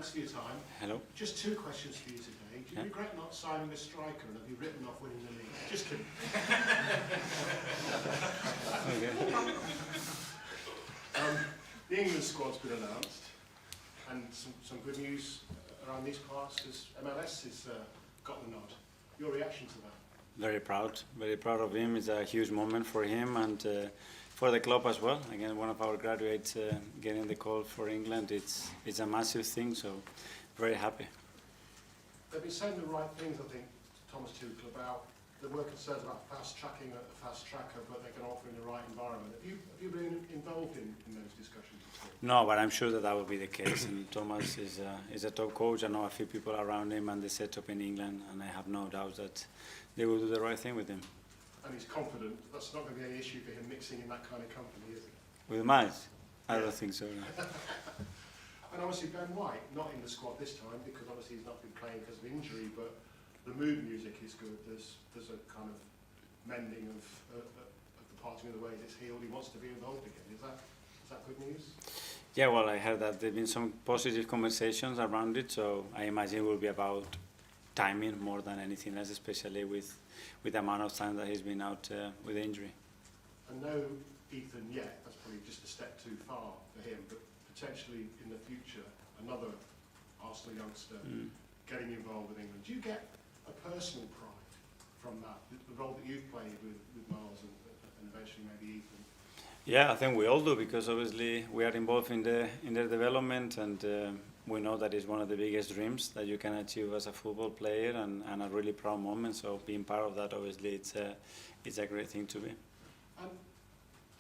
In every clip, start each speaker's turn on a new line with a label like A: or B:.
A: thanks for your time.
B: Hello.
A: Just two questions for you today. Do you regret not signing a striker, and have you written off winning the league? Just kidding. The England squad's been announced, and some good news around these parts because MLS has got the nod. Your reaction to that?
B: Very proud of him. It's a huge moment for him and for the club as well. Again, one of our graduates getting the call for England, it's a massive thing, so very happy.
A: They've been saying the right things, I think, Thomas Tuchel, about there were concerns about fast-tracking a fast tracker, but they can offer in the right environment. Have you been involved in those discussions before?
B: No, but I'm sure that will be the case. And Thomas is a top coach. I know a few people around him and the setup in England, and I have no doubt that they will do the right thing with him.
A: And he's confident that's not going to be any issue for him mixing in that kind of company, is it?
B: With Miles? I don't think so. No.
A: And obviously Ben White, not in the squad this time because obviously he's not been playing because of injury, but the mood music is good. There's a kind of mending of the parting of the ways it's healed. He wants to be involved again. Is that good news?
B: Yeah, well, I heard that there have been some positive conversations around it, so I imagine it will be about timing more than anything else, especially with the amount of time that he's been out with injury.
A: And no Ethan yet, that's probably just a step too far for him, but potentially in the future, another Arsenal youngster getting involved with England. Do you get a personal pride from that, the role that you've played with Miles and eventually maybe Ethan?
B: Yeah, I think we all do because obviously we are involved in their development and we know that it's one of the biggest dreams that you can achieve as a football player and a really proud moment. So being part of that, obviously, it's a great thing to be.
A: And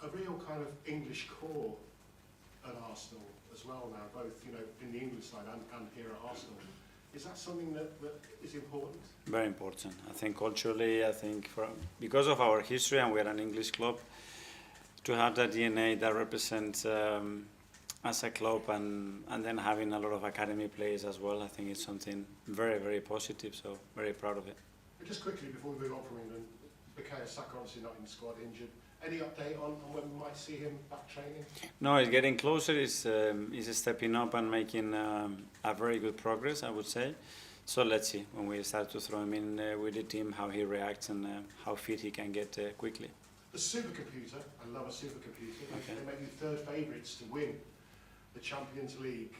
A: a real kind of English core at Arsenal as well now, both in the England side and here at Arsenal. Is that something that is important? Very important.
B: I think culturally, because of our history and we're an English club, to have that DNA that represents as a club and then having a lot of academy players as well, I think it's something very, very positive, so very proud of it.
A: But just quickly, before we move on from England, Mikel Saka obviously not in the squad, injured. Any update on when we might see him back training?
B: No, he's getting closer. He's stepping up and making a very good progress, I would say. So let's see when we start to throw him in with the team, how he reacts and how fit he can get quickly.
A: The supercomputer, I love a supercomputer.
B: Okay.
A: They make you third favourites to win the Champions League,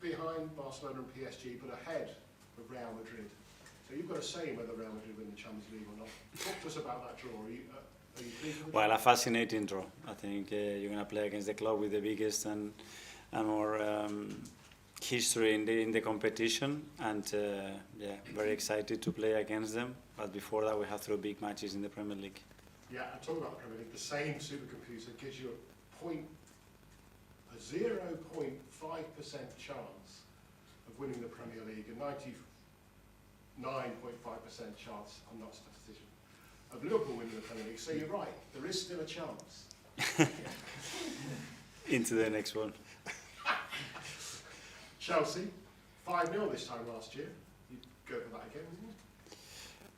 A: behind Barcelona and PSG, but ahead of Real Madrid. So you've got a say whether Real Madrid win the Champions League or not. Talk to us about that draw. Are you pleased with it?
B: Well, a fascinating draw. I think you're going to play against the club with the biggest and more history in the competition, and very excited to play against them. But before that, we have 3 big matches in the Premier League.
A: Yeah, I'm talking about the Premier League. The same supercomputer gives you a 0.5% chance of winning the Premier League, a 99.5% chance, I'm not a statistician, of Liverpool winning the Premier League. So you're right, there is still a chance.
B: Into the next one.
A: Chelsea, 5-0 this time last year. You'd go for that again, wouldn't you?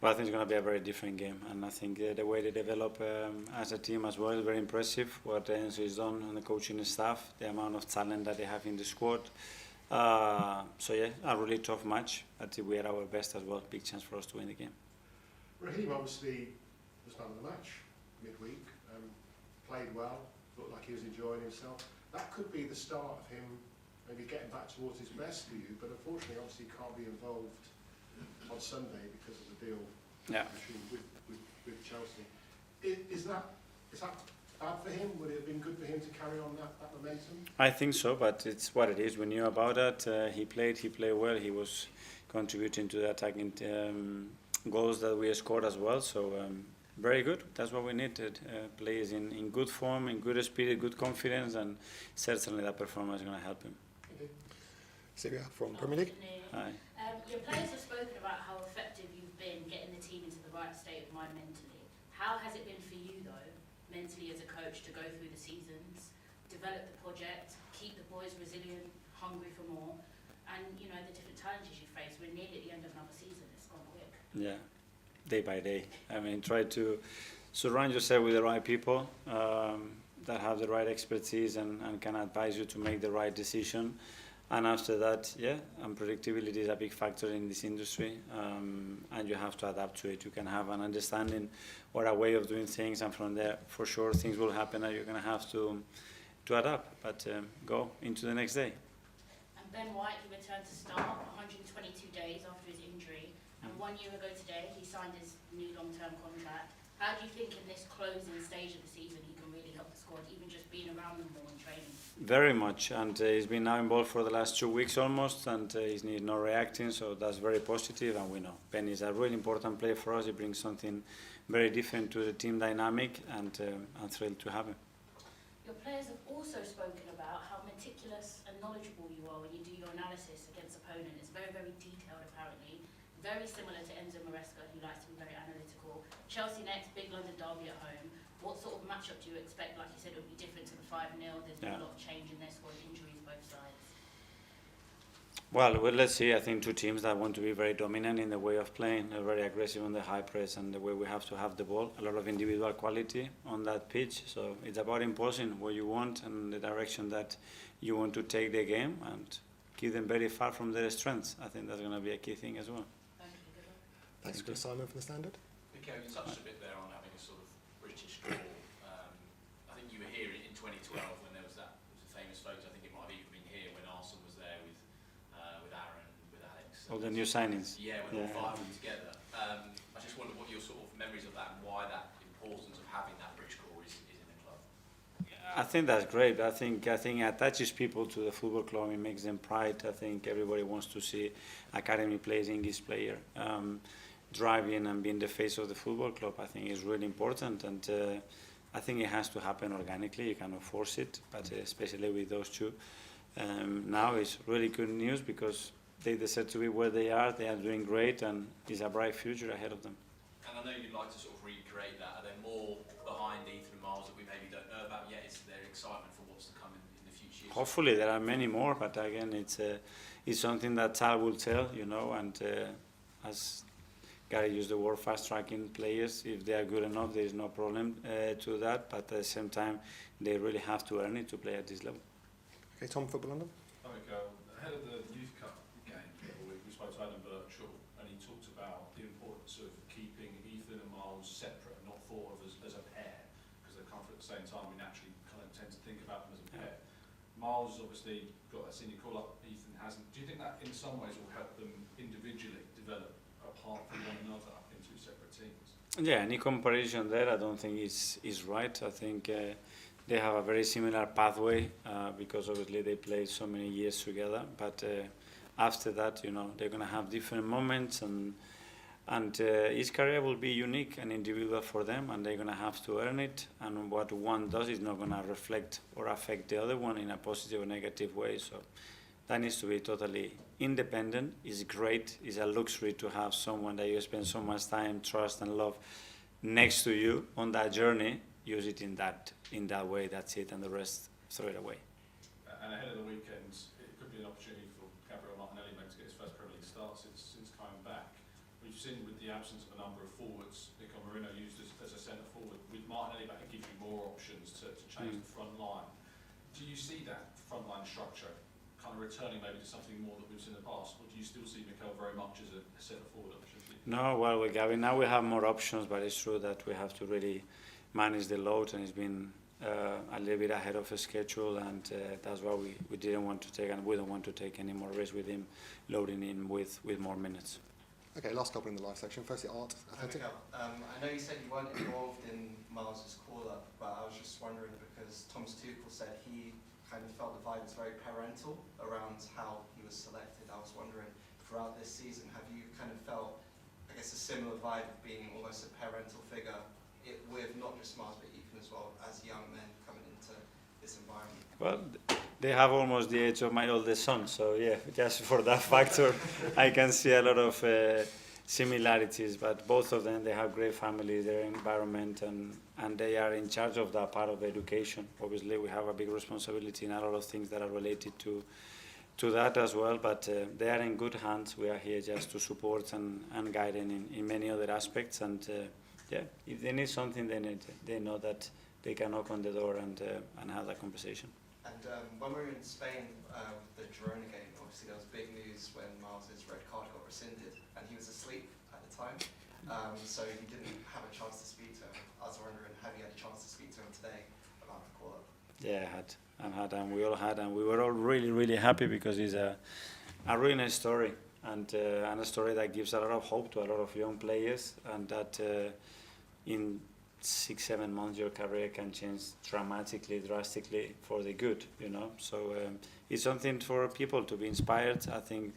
B: Well, I think it's going to be a very different game, and I think the way they develop as a team as well is very impressive. What Enzo has done on the coaching staff, the amount of talent that they have in the squad. So yeah, a really tough match. I think we are our best as well. Big chance for us to win the game.
A: Raheem obviously was man of the match midweek. Played well, looked like he was enjoying himself. That could be the start of him maybe getting back towards his best for you, but unfortunately, obviously, he can't be involved on Sunday because of the deal with Chelsea. Is that bad for him? Would it have been good for him to carry on that momentum?
B: I think so, but it's what it is. We knew about that. He played well. He was contributing to the attacking goals that we scored as well. So very good. That's what we needed. Players in good form, in good spirit, good confidence, and certainly that performance is going to help him.
A: Okay.
C: Sylvia from Premier League.
B: Hi.
D: Your players have spoken about how effective you've been getting the team into the right state of mind mentally. How has it been for you, though, mentally as a coach, to go through the seasons, develop the project, keep the boys resilient, hungry for more, and the different challenges you face? We're nearly at the end of another season. It's gone quick.
B: Yeah, day by day. I mean, try to surround yourself with the right people that have the right expertise and can advise you to make the right decision. And after that, yeah, unpredictability is a big factor in this industry, and you have to adapt to it. You can have an understanding or a way of doing things, and from there, for sure, things will happen, and you're going to have to adapt, but go into the next day.
D: And Ben White, he returned to start 122 days after his injury, and 1 year ago today, he signed his new long-term contract. How do you think in this closing stage of the season he can really help the squad, even just being around them more and training?
B: Very much, and he's been now involved for the last 2 weeks almost, and he's not reacting, so that's very positive, and we know Ben is a really important player for us. He brings something very different to the team dynamic, and I'm thrilled to have him.
D: Your players have also spoken about how meticulous and knowledgeable you are when you do your analysis against opponent. It's very, very detailed apparently, very similar to Enzo Maresca, who likes to be very analytical. Chelsea next, big London derby at home. What sort of matchup do you expect? Like you said, it will be different to the 5-0. There's been a lot of change in their squad, injuries both sides.
B: Well, let's see. I think two teams that want to be very dominant in the way of playing. They're very aggressive on the high press and the way we have to have the ball. A lot of individual quality on that pitch. So it's about imposing what you want and the direction that you want to take the game and keep them very far from their strengths. I think that's going to be a key thing as well.
D: Thank you. Good luck.
C: Thanks, Chris Simon from the Standard.
E: Mikel, you touched a bit there on having a sort of British draw. I think you were here in 2012 when there was that famous photo. I think it might have even been here when Arsenal was there with Aaron, with Alex.
B: All the new signings.
E: Yeah, when all five of them together. I just wonder what your sort of memories of that and why that importance of having that British core is in the club.
B: I think that's great. I think it attaches people to the football club. It makes them pride. I think everybody wants to see academy players, English player, driving and being the face of the football club. I think is really important, and I think it has to happen organically. You cannot force it, but especially with those two. Now it's really good news because they deserve to be where they are. They are doing great, and it's a bright future ahead of them.
E: And I know you'd like to sort of recreate that. Are there more behind Ethan and Miles that we maybe don't know about yet? Is there excitement for what's to come in the future?
B: Hopefully there are many more, but again, it's something that time will tell, and as Gary used the word fast-tracking players, if they are good enough, there is no problem to that, but at the same time, they really have to earn it to play at this level.
C: Okay, Tom, Football London.
F: Hi, Mikel. Ahead of the Youth Cup game the other week, we spoke to Adam Birchall, and he talked about the importance of keeping Ethan and Miles separate and not thought of as a pair, because they're kind of at the same time we naturally kind of tend to think about them as a pair. Miles has obviously got a senior call-up, Ethan hasn't. Do you think that in some ways will help them individually develop apart from one another in two separate teams?
B: Yeah, any comparison there I don't think is right. I think they have a very similar pathway because obviously they played so many years together, but after that, they're going to have different moments, and each career will be unique and individual for them, and they're going to have to earn it, and what one does is not going to reflect or affect the other one in a positive or negative way. So that needs to be totally independent. It's great. It's a luxury to have someone that you spend so much time, trust and love next to you on that journey. Use it in that way, that's it, and the rest throw it away.
F: And ahead of the weekend, it could be an opportunity for Gabriel Martinelli maybe to get his first Premier League start since coming back. We've seen with the absence of a number of forwards, Mikel Merino used as a centre forward. With Martinelli back, it gives you more options to change the front line. Do you see that front line structure kind of returning maybe to something more that we've seen in the past, or do you still see Mikel very much as a centre forward option?
B: No, well, with Gavin, now we have more options, but it's true that we have to really manage the load, and it's been a little bit ahead of a schedule, and that's why we didn't want to take, and we don't want to take any more risk with him loading in with more minutes.
C: Okay, last couple in the live section. Firstly, Art.
G: Mikel, I know you said you weren't involved in Miles' call-up, but I was just wondering because Thomas Tuchel said he kind of felt the vibe was very parental around how he was selected. I was wondering, throughout this season, have you kind of felt, I guess, a similar vibe of being almost a parental figure with not just Miles but Ethan as well, as young men coming into this environment?
B: Well, they have almost the age of my oldest son, so yeah, just for that factor, I can see a lot of similarities. But both of them, they have great families, their environment, and they are in charge of that part of education. Obviously, we have a big responsibility in a lot of things that are related to that as well, but they are in good hands. We are here just to support and guide them in many other aspects, and yeah, if they need something, they know that they can knock on the door and have that conversation.
G: And when we were in Spain with the Girona game, obviously there was big news when Miles's red card got rescinded, and he was asleep at the time, so he didn't have a chance to speak to him. I was wondering, have you had a chance to speak to him today about the call-up?
B: Yeah, and we all had, and we were all really, really happy because it's a really nice story, and a story that gives a lot of hope to a lot of young players, and that in 6-7 months your career can change drastically for the good, you know. So it's something for people to be inspired. I think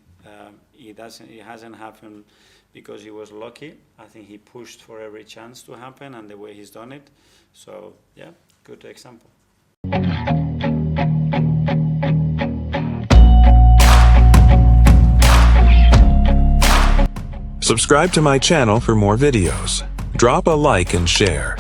B: it hasn't happened because he was lucky. I think he pushed for every chance to happen, and the way he's done it. So yeah, good example.
H: Subscribe to my channel for more videos. Drop a like and share.